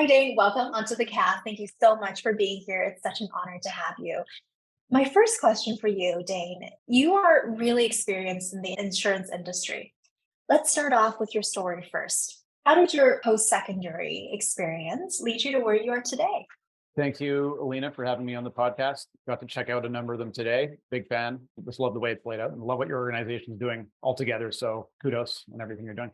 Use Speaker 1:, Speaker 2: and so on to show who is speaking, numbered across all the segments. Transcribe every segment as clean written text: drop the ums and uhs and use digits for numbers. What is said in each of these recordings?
Speaker 1: Hi, Dane. Welcome onto the cast. Thank you so much for being here. It's such an honor to have you. My first question for you, Dane, you are really experienced in the insurance industry. Let's start off with your story first. How did your post-secondary experience lead you to where you are today?
Speaker 2: Thank you, Alina, for having me on the podcast. Got to check out a number of them today. Big fan. Just love the way it's laid out and love what your organization is doing altogether. So kudos on everything you're doing.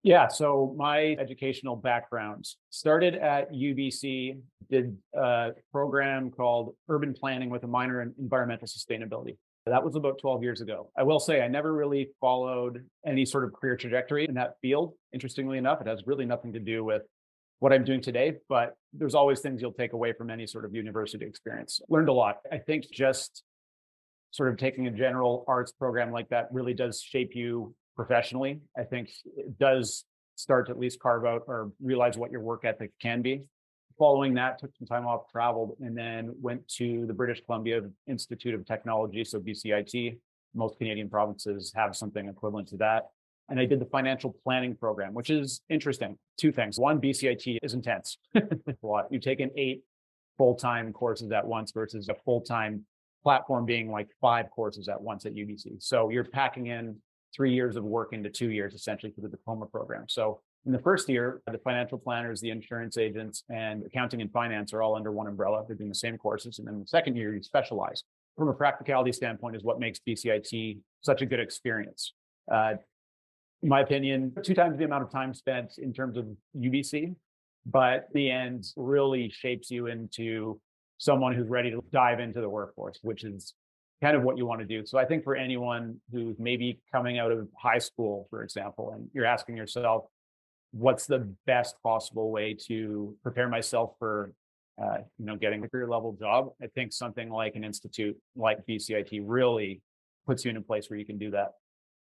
Speaker 2: Yeah, so my educational background started at UBC, did a program called Urban Planning with a minor in environmental sustainability. That was about 12 years ago. I will say I never really followed any sort of career trajectory in that field. Interestingly enough, it has really nothing to do with what I'm doing today, but there's always things you'll take away from any sort of university experience. Learned a lot. I think just sort of taking a general arts program like that really does shape you professionally. I think it does start to at least carve out or realize what your work ethic can be. Following that, took some time off, traveled, and then went to the British Columbia Institute of Technology, so BCIT. Most Canadian provinces have something equivalent to that. And I did the financial planning program, which is interesting. Two things. One, BCIT is intense. It's a lot. You take in 8 full-time courses at once versus a full-time platform being like 5 courses at once at UBC. So you're packing in 3 years of work into 2 years essentially for the diploma program. So in the first year, the financial planners, the insurance agents, and accounting and finance are all under one umbrella. They're doing the same courses. And then the second year, you specialize. From a practicality standpoint is what makes BCIT such a good experience. In my opinion, 2 times the amount of time spent in terms of UBC, but the end really shapes you into someone who's ready to dive into the workforce, which is kind of what you want to do. So I think for anyone who's maybe coming out of high school, for example, and you're asking yourself, what's the best possible way to prepare myself for getting a career level job? I think something like an institute like BCIT really puts you in a place where you can do that.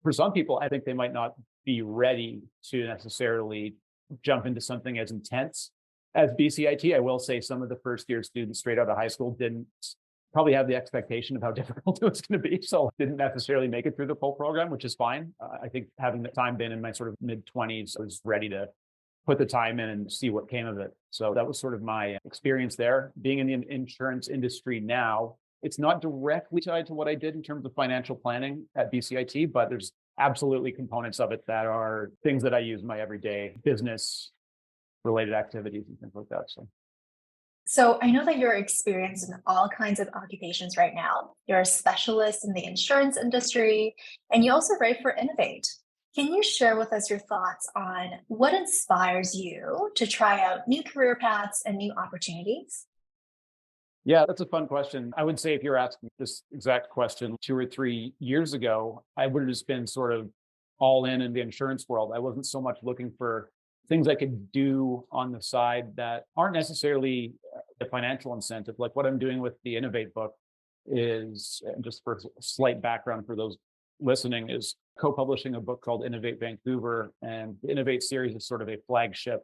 Speaker 2: For some people, I think they might not be ready to necessarily jump into something as intense as BCIT. I will say some of the first year students straight out of high school didn't probably have the expectation of how difficult it was going to be. So didn't necessarily make it through the full program, which is fine. I think having the time been in my sort of mid-20s, I was ready to put the time in and see what came of it. So that was sort of my experience there. Being in the insurance industry now, it's not directly tied to what I did in terms of financial planning at BCIT, but there's absolutely components of it that are things that I use in my everyday business related activities and things like that.
Speaker 1: So I know that you're experienced in all kinds of occupations right now. You're a specialist in the insurance industry, and you also write for Innovate. Can you share with us your thoughts on what inspires you to try out new career paths and new opportunities?
Speaker 2: Yeah, that's a fun question. I would say if you're asking this exact question 2 or 3 years ago, I would have just been sort of all in the insurance world. I wasn't so much looking for things I could do on the side that aren't necessarily the financial incentive. Like what I'm doing with the Innovate book is, and just for slight background for those listening, is co-publishing a book called Innovate Vancouver. And the Innovate series is sort of a flagship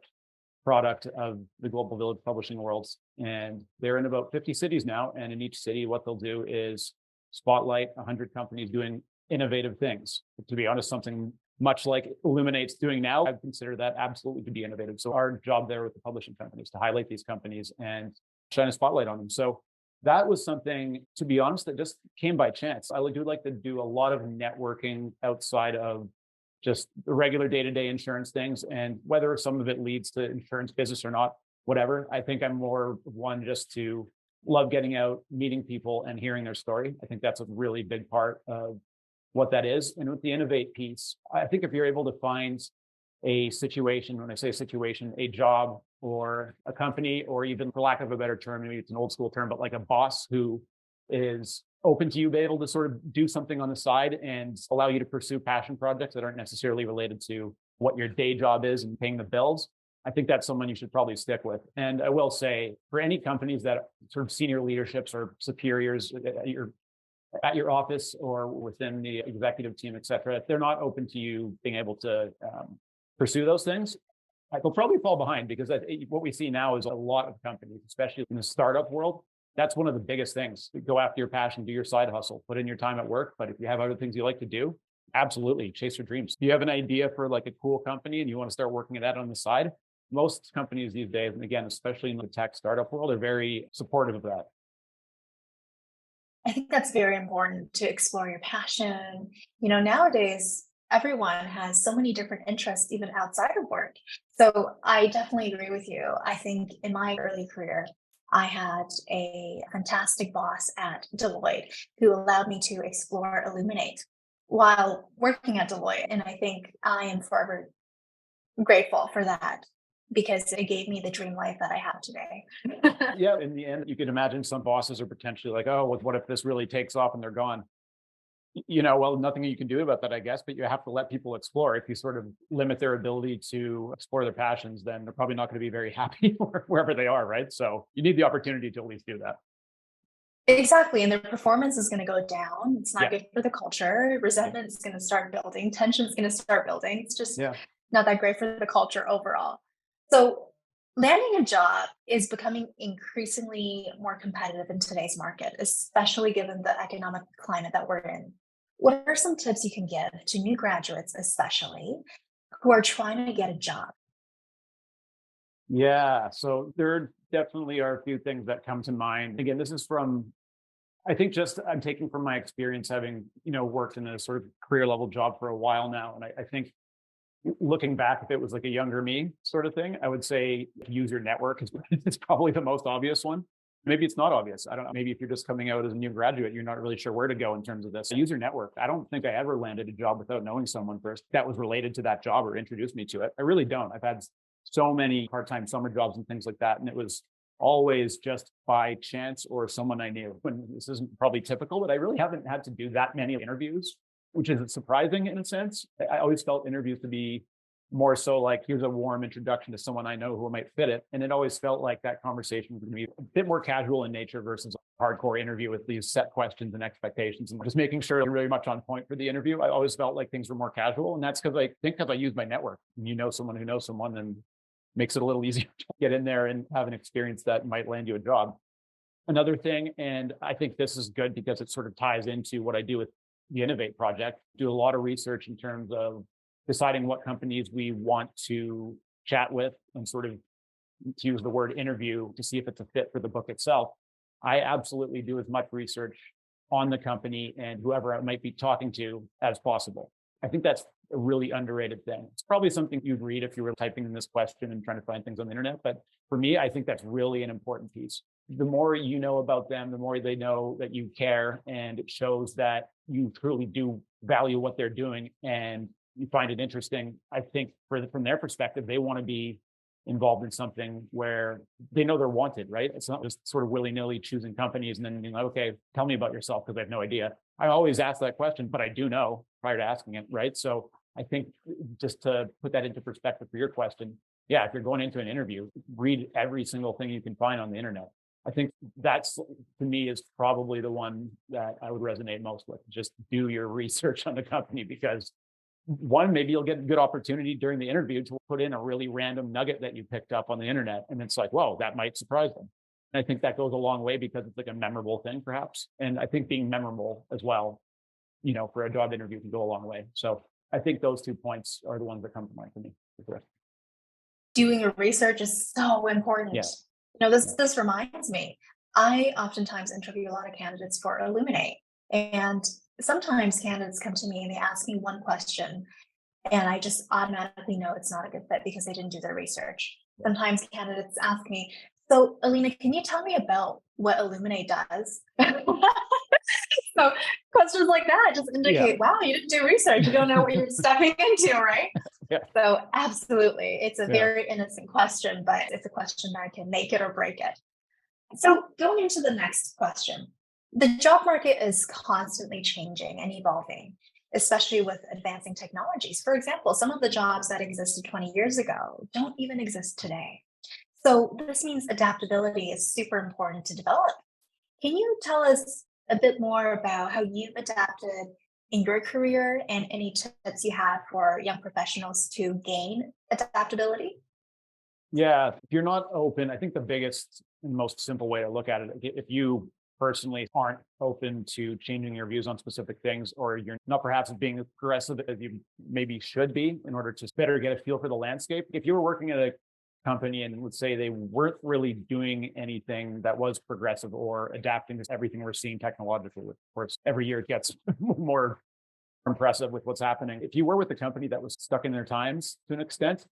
Speaker 2: product of the Global Village publishing world. And they're in about 50 cities now. And in each city, what they'll do is spotlight 100 companies doing innovative things. To be honest, something much like Illuminate's doing now, I'd consider that absolutely to be innovative. So our job there with the publishing companies to highlight these companies and shine a spotlight on them. So that was something, to be honest, that just came by chance. I do like to do a lot of networking outside of just the regular day-to-day insurance things. And whether some of it leads to insurance business or not, whatever, I think I'm more one just to love getting out, meeting people and hearing their story. I think that's a really big part of what that is. And with the Innovate piece, I think if you're able to find a situation, when I say situation, a job or a company, or even for lack of a better term, maybe it's an old school term, but like a boss who is open to you being able to sort of do something on the side and allow you to pursue passion projects that aren't necessarily related to what your day job is and paying the bills, I think that's someone you should probably stick with. And I will say for any companies that sort of senior leaderships or superiors at your office or within the executive team, et cetera, if they're not open to you being able to pursue those things, they'll probably fall behind because what we see now is a lot of companies, especially in the startup world. That's one of the biggest things. Go after your passion, do your side hustle, put in your time at work. But if you have other things you like to do, absolutely chase your dreams. If you have an idea for like a cool company and you want to start working at that on the side, Most companies these days, and again, especially in the tech startup world, are very supportive of that.
Speaker 1: I think that's very important to explore your passion. Nowadays, everyone has so many different interests, even outside of work. So I definitely agree with you. I think in my early career, I had a fantastic boss at Deloitte who allowed me to explore Illuminate while working at Deloitte. And I think I am forever grateful for that because it gave me the dream life that I have today.
Speaker 2: Yeah, in the end, you could imagine some bosses are potentially like, oh, well, what if this really takes off and they're gone? Well, nothing you can do about that, I guess, but you have to let people explore. If you sort of limit their ability to explore their passions, then they're probably not going to be very happy wherever they are, right? So you need the opportunity to at least do that.
Speaker 1: Exactly. And their performance is going to go down. It's not
Speaker 2: Yeah.
Speaker 1: good for the culture.
Speaker 2: Yeah.
Speaker 1: Resentment is going to start building. Tension is going to start building. It's just
Speaker 2: Yeah.
Speaker 1: not that great for the culture overall. So, landing a job is becoming increasingly more competitive in today's market, especially given the economic climate that we're in. What are some tips you can give to new graduates, especially who are trying to get a job?
Speaker 2: Yeah. So there definitely are a few things that come to mind. Again, this is from, I think just I'm taking from my experience having, worked in a sort of career level job for a while now. And I think looking back, if it was like a younger me sort of thing, I would say use your network is it's probably the most obvious one. Maybe it's not obvious. I don't know. Maybe if you're just coming out as a new graduate, you're not really sure where to go in terms of this. Use your network. I don't think I ever landed a job without knowing someone first that was related to that job or introduced me to it. I really don't. I've had so many part-time summer jobs and things like that. And it was always just by chance or someone I knew. When this isn't probably typical, but I really haven't had to do that many interviews, which is surprising in a sense. I always felt interviews to be more so like, here's a warm introduction to someone I know who might fit it. And it always felt like that conversation was going to be a bit more casual in nature versus a hardcore interview with these set questions and expectations and just making sure you're really much on point for the interview. I always felt like things were more casual. And that's because I use my network. And someone who knows someone, and makes it a little easier to get in there and have an experience that might land you a job. Another thing, and I think this is good because it sort of ties into what I do with the Innovate project, do a lot of research in terms of deciding what companies we want to chat with and sort of, to use the word interview, to see if it's a fit for the book itself. I absolutely do as much research on the company and whoever I might be talking to as possible. I think that's a really underrated thing. It's probably something you'd read if you were typing in this question and trying to find things on the internet. But for me, I think that's really an important piece. The more you know about them, the more they know that you care, and it shows that you truly do value what they're doing and you find it interesting. I think from their perspective, they want to be involved in something where they know they're wanted, right? It's not just sort of willy-nilly choosing companies and then being like, okay, tell me about yourself because I have no idea. I always ask that question, but I do know prior to asking it, right? So I think just to put that into perspective for your question, yeah, if you're going into an interview, read every single thing you can find on the internet. I think that's, to me, is probably the one that I would resonate most with. Just do your research on the company, because one, maybe you'll get a good opportunity during the interview to put in a really random nugget that you picked up on the internet. And it's like, whoa, that might surprise them. And I think that goes a long way because it's like a memorable thing, perhaps. And I think being memorable as well, for a job interview can go a long way. So I think those 2 points are the ones that come to mind for me.
Speaker 1: Doing your research is so important.
Speaker 2: Yeah.
Speaker 1: This reminds me, I oftentimes interview a lot of candidates for Illuminate, and sometimes candidates come to me and they ask me one question, and I just automatically know it's not a good fit because they didn't do their research. Sometimes candidates ask me, so Alina, can you tell me about what Illuminate does? So questions like that just indicate, wow, you didn't do research. You don't know what you're stepping into, right?
Speaker 2: Yeah.
Speaker 1: So absolutely. It's a very innocent question, but it's a question that can make it or break it. So going into the next question, the job market is constantly changing and evolving, especially with advancing technologies. For example, some of the jobs that existed 20 years ago don't even exist today. So this means adaptability is super important to develop. Can you tell us a bit more about how you've adapted in your career and any tips you have for young professionals to gain adaptability?
Speaker 2: Yeah, if you're not open, I think the biggest and most simple way to look at it, if you personally aren't open to changing your views on specific things, or you're not perhaps being as aggressive as you maybe should be in order to better get a feel for the landscape. If you were working at a company and would say they weren't really doing anything that was progressive or adapting to everything we're seeing technologically. Of course, every year it gets more impressive with what's happening. If you were with a company that was stuck in their times to an extent,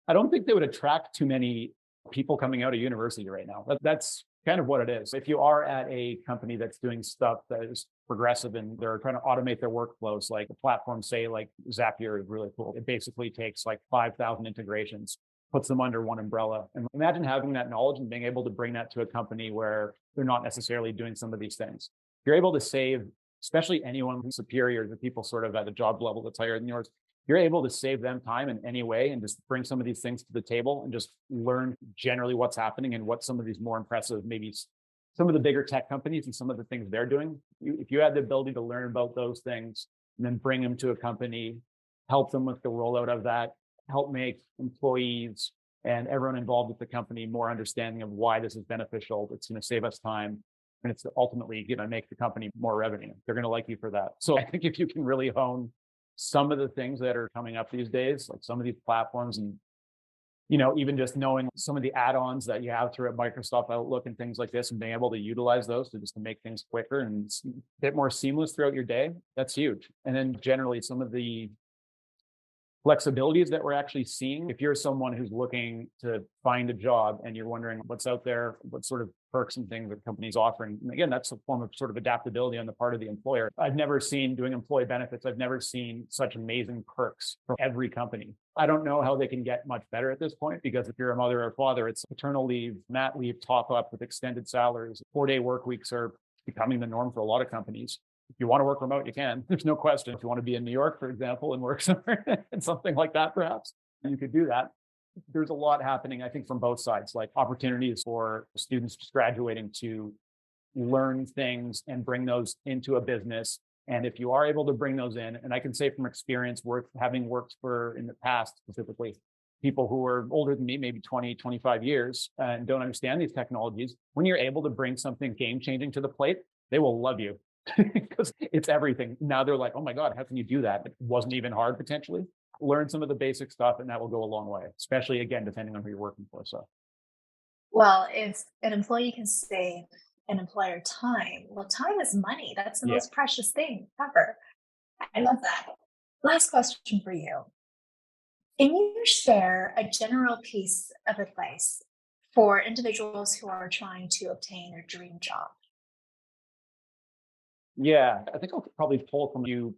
Speaker 2: I don't think they would attract too many people coming out of university right now. That's kind of what it is. If you are at a company that's doing stuff that is progressive and they're trying to automate their workflows, like a platform, say like Zapier is really cool. It basically takes like 5,000 integrations, puts them under one umbrella. And imagine having that knowledge and being able to bring that to a company where they're not necessarily doing some of these things. You're able to save, especially anyone who's superior to people sort of at a job level that's higher than yours, you're able to save them time in any way and just bring some of these things to the table and just learn generally what's happening and what some of these more impressive, maybe some of the bigger tech companies and some of the things they're doing. If you had the ability to learn about those things and then bring them to a company, help them with the rollout of that, help make employees and everyone involved with the company more understanding of why this is beneficial, it's going to save us time, and it's ultimately going to make the company more revenue. They're going to like you for that. So I think if you can really hone some of the things that are coming up these days, like some of these platforms and, even just knowing some of the add-ons that you have through Microsoft Outlook and things like this and being able to utilize those to make things quicker and a bit more seamless throughout your day, that's huge. And then generally some of the flexibilities that we're actually seeing. If you're someone who's looking to find a job and you're wondering what's out there, what sort of perks and things that companies offering, and again, that's a form of sort of adaptability on the part of the employer. I've never seen, doing employee benefits, I've never seen such amazing perks from every company. I don't know how they can get much better at this point, because if you're a mother or father, it's paternal leave, mat leave, top up with extended salaries. 4-day work weeks are becoming the norm for a lot of companies. If you want to work remote, you can. There's no question. If you want to be in New York, for example, and work somewhere and something like that, perhaps you could do that. There's a lot happening, I think, from both sides, like opportunities for students just graduating to learn things and bring those into a business. And if you are able to bring those in, and I can say from experience, having worked for in the past, specifically, people who are older than me, maybe 20, 25 years, and don't understand these technologies, when you're able to bring something game-changing to the plate, they will love you. Because it's everything. Now they're like, oh my God, how can you do that? It wasn't even hard potentially. Learn some of the basic stuff and that will go a long way, especially again, depending on who you're working for. So,
Speaker 1: Well, if an employee can save an employer time, well, time is money. That's the
Speaker 2: yeah.
Speaker 1: most precious thing ever. I love that. Last question for you. Can you share a general piece of advice for individuals who are trying to obtain their dream job?
Speaker 2: Yeah. I think I'll probably pull from you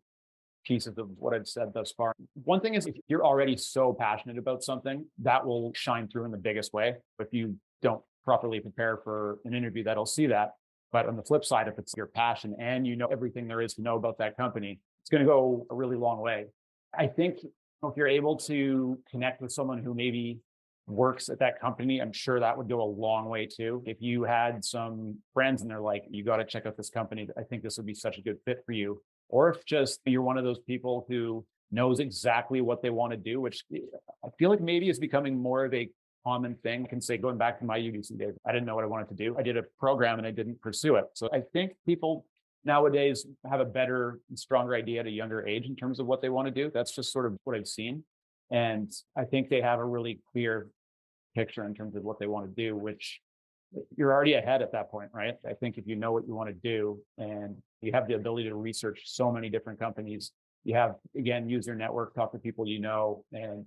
Speaker 2: pieces of what I've said thus far. One thing is if you're already so passionate about something, that will shine through in the biggest way. If you don't properly prepare for an interview, that'll see that. But on the flip side, if it's your passion and you know everything there is to know about that company, it's going to go a really long way. I think if you're able to connect with someone who maybe works at that company, I'm sure that would go a long way too. If you had some friends and they're like, you got to check out this company, I think this would be such a good fit for you. Or if just you're one of those people who knows exactly what they want to do, which I feel like maybe is becoming more of a common thing. I can say, going back to my UBC days, I didn't know what I wanted to do. I did a program and I didn't pursue it. So I think people nowadays have a better and stronger idea at a younger age in terms of what they want to do. That's just sort of what I've seen. And I think they have a really clear picture in terms of what they want to do, which you're already ahead at that point, right? I think if you know what you want to do and you have the ability to research so many different companies, you have, again, use your network, talk to people you know, and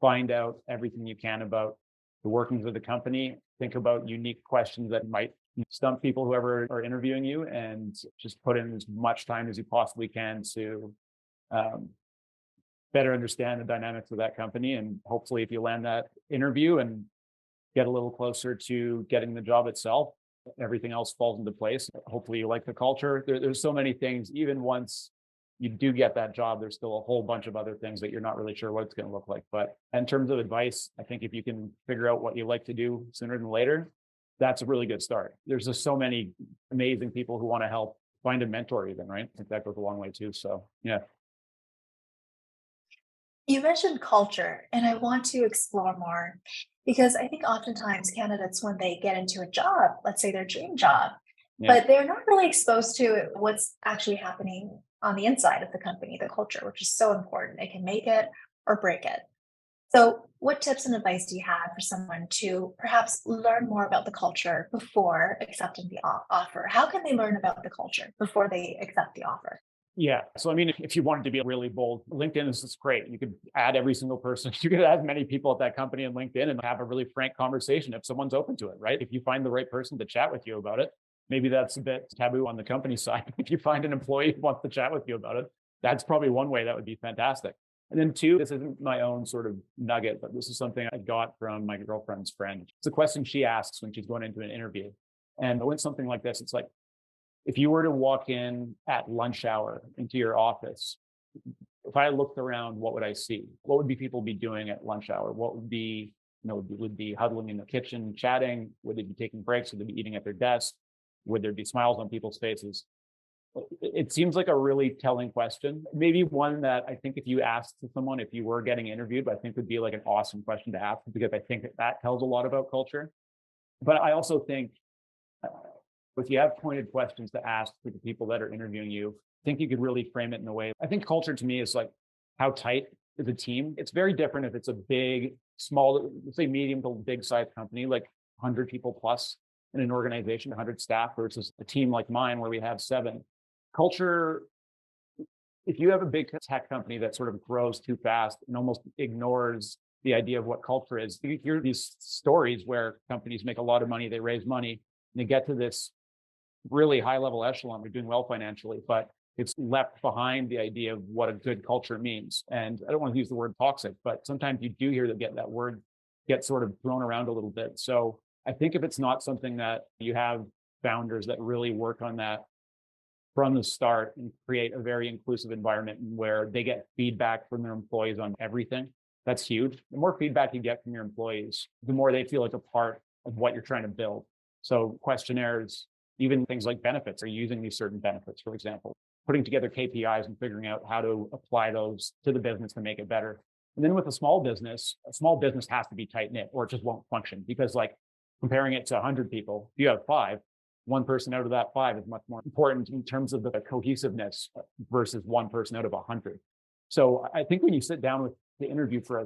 Speaker 2: find out everything you can about the workings of the company. Think about unique questions that might stump people, whoever are interviewing you, and just put in as much time as you possibly can to better understand the dynamics of that company. And hopefully if you land that interview and get a little closer to getting the job itself, everything else falls into place. Hopefully you like the culture. There's so many things. Even once you do get that job, there's still a whole bunch of other things that you're not really sure what it's going to look like. But in terms of advice, I think if you can figure out what you like to do sooner than later, that's a really good start. There's just so many amazing people who want to help. Find a mentor even, right? I think that goes a long way too. So yeah.
Speaker 1: You mentioned culture, and I want to explore more because I think oftentimes candidates, when they get into a job, let's say their dream job,
Speaker 2: Yeah.
Speaker 1: but they're not really exposed to what's actually happening on the inside of the company, the culture, which is so important. It can make it or break it. So, What tips and advice do you have for someone to perhaps learn more about the culture before accepting the offer? How can they learn about the culture before they accept the offer?
Speaker 2: Yeah. So, I mean, if you wanted to be really bold, LinkedIn is just great. You could add every single person. You could add many people at that company in LinkedIn and have a really frank conversation if someone's open to it, right? If you find the right person to chat with you about it, maybe that's a bit taboo on the company side. If you find an employee who wants to chat with you about it, that's probably one way that would be fantastic. And then two, this isn't my own sort of nugget, but this is something I got from my girlfriend's friend. It's a question she asks when she's going into an interview. And it went something like this. It's like, if you were to walk in at lunch hour into your office, if I looked around, what would I see? What would people be doing at lunch hour? What would be, would be huddling in the kitchen, chatting? Would they be taking breaks? Would they be eating at their desk? Would there be smiles on people's faces? It seems like a really telling question. Maybe one that I think if you asked to someone, if you were getting interviewed, I think would be like an awesome question to ask because I think that tells a lot about culture. But I also think if you have pointed questions to ask to the people that are interviewing you, I think you could really frame it in a way. I think culture to me is like how tight is a team. It's very different if it's a big, small, let's say medium to big size company, like 100 people plus in an organization, 100 staff versus a team like mine where we have 7. Culture, if you have a big tech company that sort of grows too fast and almost ignores the idea of what culture is, you hear these stories where companies make a lot of money, they raise money, and they get to this really high level echelon, they're doing well financially, but it's left behind the idea of what a good culture means. And I don't want to use the word toxic, but sometimes you do hear that word get sort of thrown around a little bit. So I think if it's not something that you have founders that really work on that from the start and create a very inclusive environment where they get feedback from their employees on everything, that's huge. The more feedback you get from your employees, the more they feel like a part of what you're trying to build. So questionnaires, even things like benefits, are you using these certain benefits, for example, putting together KPIs and figuring out how to apply those to the business to make it better. And then with a small business has to be tight knit or it just won't function because like comparing it to 100 people, if you have 5, one person out of that 5 is much more important in terms of the cohesiveness versus one person out of 100. So I think when you sit down with the interview for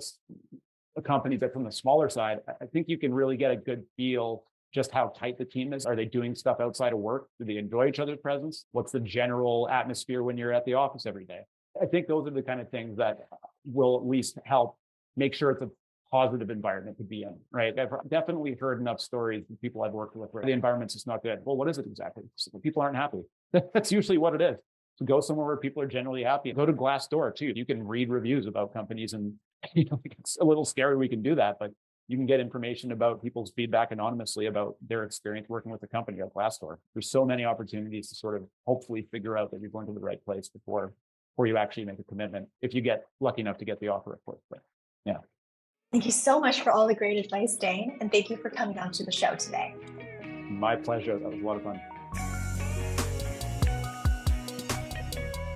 Speaker 2: a company that's on the smaller side, I think you can really get a good feel just how tight the team is. Are they doing stuff outside of work? Do they enjoy each other's presence? What's the general atmosphere when you're at the office every day? I think those are the kind of things that will at least help make sure it's a positive environment to be in, right? I've definitely heard enough stories from people I've worked with where the environment's just not good. Well, what is it exactly? People aren't happy. That's usually what it is. So go somewhere where people are generally happy. Go to Glassdoor too. You can read reviews about companies and it's a little scary we can do that, but you can get information about people's feedback anonymously about their experience working with the company at Glassdoor. There's so many opportunities to sort of hopefully figure out that you're going to the right place before you actually make a commitment. If you get lucky enough to get the offer, of course. But yeah.
Speaker 1: Thank you so much for all the great advice, Dane, and thank you for coming on to the show today.
Speaker 2: My pleasure. That was a lot of fun.